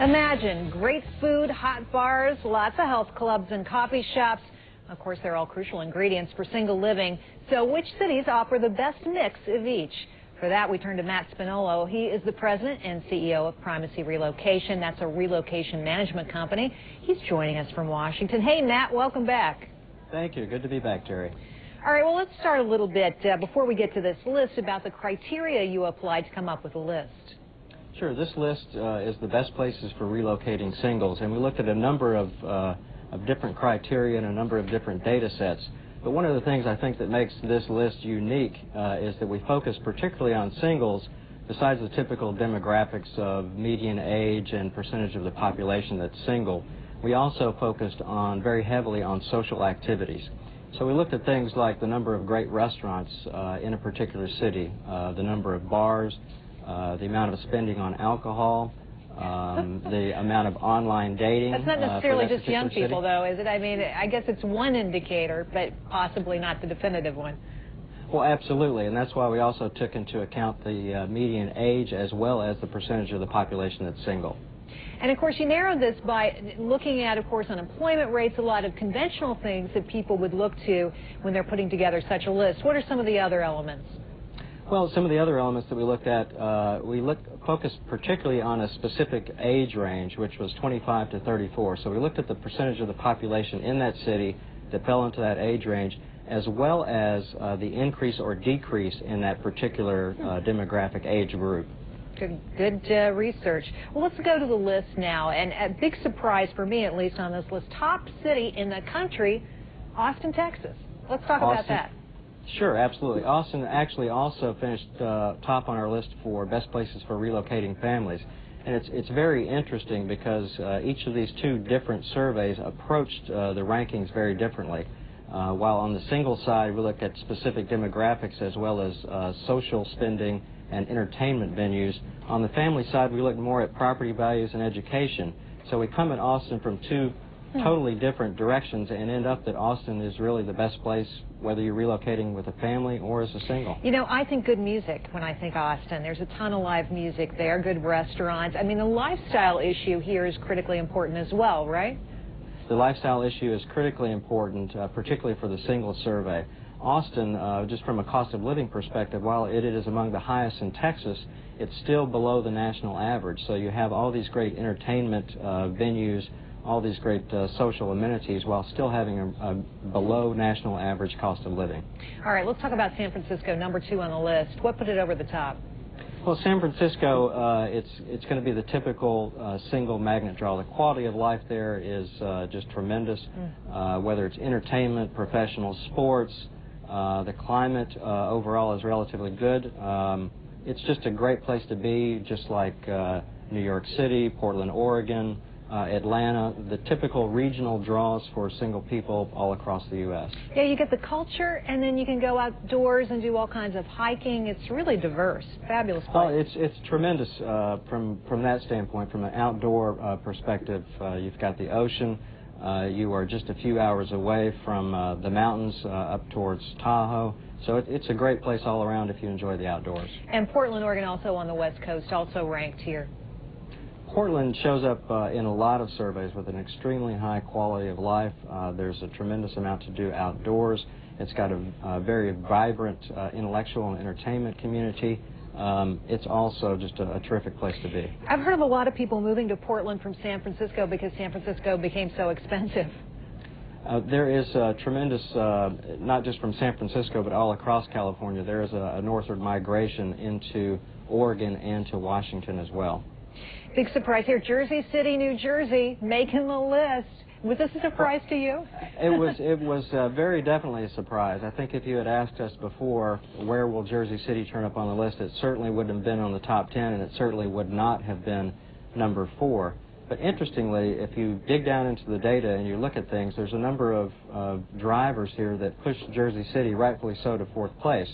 Imagine great food, hot bars, lots of health clubs and coffee shops. Of course, they're all crucial ingredients for single living. So which cities offer the best mix of each? For that, we turn to Matt Spinolo. He is the president and CEO of Primacy Relocation. That's a relocation management company. He's joining us from Washington. Hey, Matt, welcome back. Thank you. Good to be back, Terry. All right, well, let's start a little bit before we get to this list about the criteria you applied to come up with a list. Sure. This list is the best places for relocating singles, and we looked at a number of different criteria and a number of different data sets. But one of the things I think that makes this list unique is that we focus particularly on singles, besides the typical demographics of median age and percentage of the population that's single. We also focused on very heavily on social activities. So we looked at things like the number of great restaurants in a particular city, the number of bars, the amount of spending on alcohol, the amount of online dating. That's not necessarily just young city. people, though, is it? I mean, I guess it's one indicator, but possibly not the definitive one. Well, absolutely, and that's why we also took into account the median age as well as the percentage of the population that's single. And, of course, you narrowed this by looking at, of course, unemployment rates, a lot of conventional things that people would look to when they're putting together such a list. What are some of the other elements? Well, some of the other elements that we looked at, focused particularly on a specific age range, which was 25 to 34. So we looked at the percentage of the population in that city that fell into that age range, as well as the increase or decrease in that particular demographic age group. Good research. Well, let's go to the list now. And a big surprise for me, at least on this list, top city in the country, Austin, Texas. Let's talk about that. Sure, absolutely. Austin actually also finished top on our list for best places for relocating families. And it's very interesting because each of these two different surveys approached the rankings very differently. While on the single side, we look at specific demographics as well as social spending and entertainment venues. On the family side, we look more at property values and education. So we come at Austin from two totally different directions and end up that Austin is really the best place, whether you're relocating with a family or as a single. You know, I think good music when I think Austin. There's a ton of live music there, good restaurants. I mean, the lifestyle issue here is critically important as well, right? The lifestyle issue is critically important, particularly for the single survey. Austin, just from a cost of living perspective, while it is among the highest in Texas, it's still below the national average. So you have all these great entertainment venues, all these great social amenities, while still having a below national average cost of living. All right, let's talk about San Francisco, number 2 on the list. What put it over the top? Well, San Francisco, it's going to be the typical single magnet draw. The quality of life there is just tremendous, whether it's entertainment, professional sports. The climate overall is relatively good. It's just a great place to be, just like New York City, Portland, Oregon, Atlanta, the typical regional draws for single people all across the U.S. Yeah, you get the culture, and then you can go outdoors and do all kinds of hiking. It's really diverse. Fabulous place. Well, it's tremendous from that standpoint. From an outdoor perspective, you've got the ocean. You are just a few hours away from the mountains up towards Tahoe. So it's a great place all around if you enjoy the outdoors. And Portland, Oregon, also on the West Coast, also ranked here. Portland shows up in a lot of surveys with an extremely high quality of life. There's a tremendous amount to do outdoors. It's got a very vibrant intellectual and entertainment community. It's also just a terrific place to be. I've heard of a lot of people moving to Portland from San Francisco because San Francisco became so expensive. There is a tremendous, not just from San Francisco, but all across California, there is a northward migration into Oregon and to Washington as well. Big surprise here, Jersey City, New Jersey, making the list. Was this a surprise to you? It was very definitely a surprise. I think if you had asked us before, where will Jersey City turn up on the list, it certainly wouldn't have been on the top 10, and it certainly would not have been number 4. But interestingly, if you dig down into the data and you look at things, there's a number of drivers here that push Jersey City, rightfully so, to 4th place.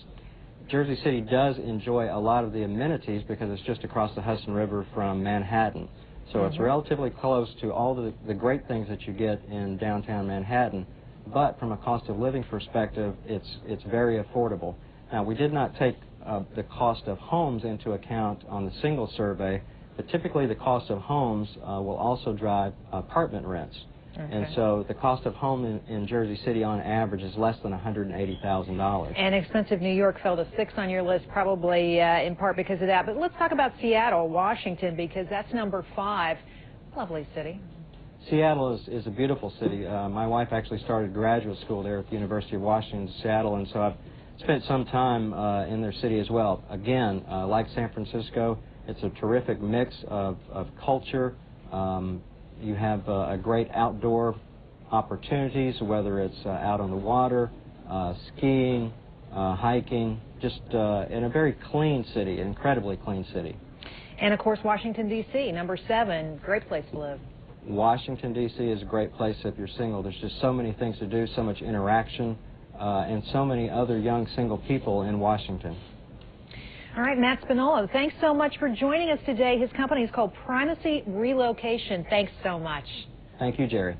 Jersey City does enjoy a lot of the amenities because it's just across the Hudson River from Manhattan. So it's relatively close to all the great things that you get in downtown Manhattan. but from a cost of living perspective, it's very affordable. Now, we did not take the cost of homes into account on the single survey, but typically the cost of homes will also drive apartment rents. Okay. And so the cost of home in Jersey City on average is less than $180,000. And expensive New York fell to 6 on your list, probably in part because of that. But let's talk about Seattle, Washington, because that's number 5. Lovely city. Seattle is a beautiful city. My wife actually started graduate school there at the University of Washington, Seattle, and so I've spent some time in their city as well. Again, like San Francisco, it's a terrific mix of culture. You have a great outdoor opportunities, whether it's out on the water, skiing, hiking, just in a very clean city, incredibly clean city. And, of course, Washington, D.C., number 7, great place to live. Washington, D.C. is a great place if you're single. There's just so many things to do, so much interaction, and so many other young single people in Washington. All right, Matt Spinolo, thanks so much for joining us today. His company is called Primacy Relocation. Thanks so much. Thank you, Jerry.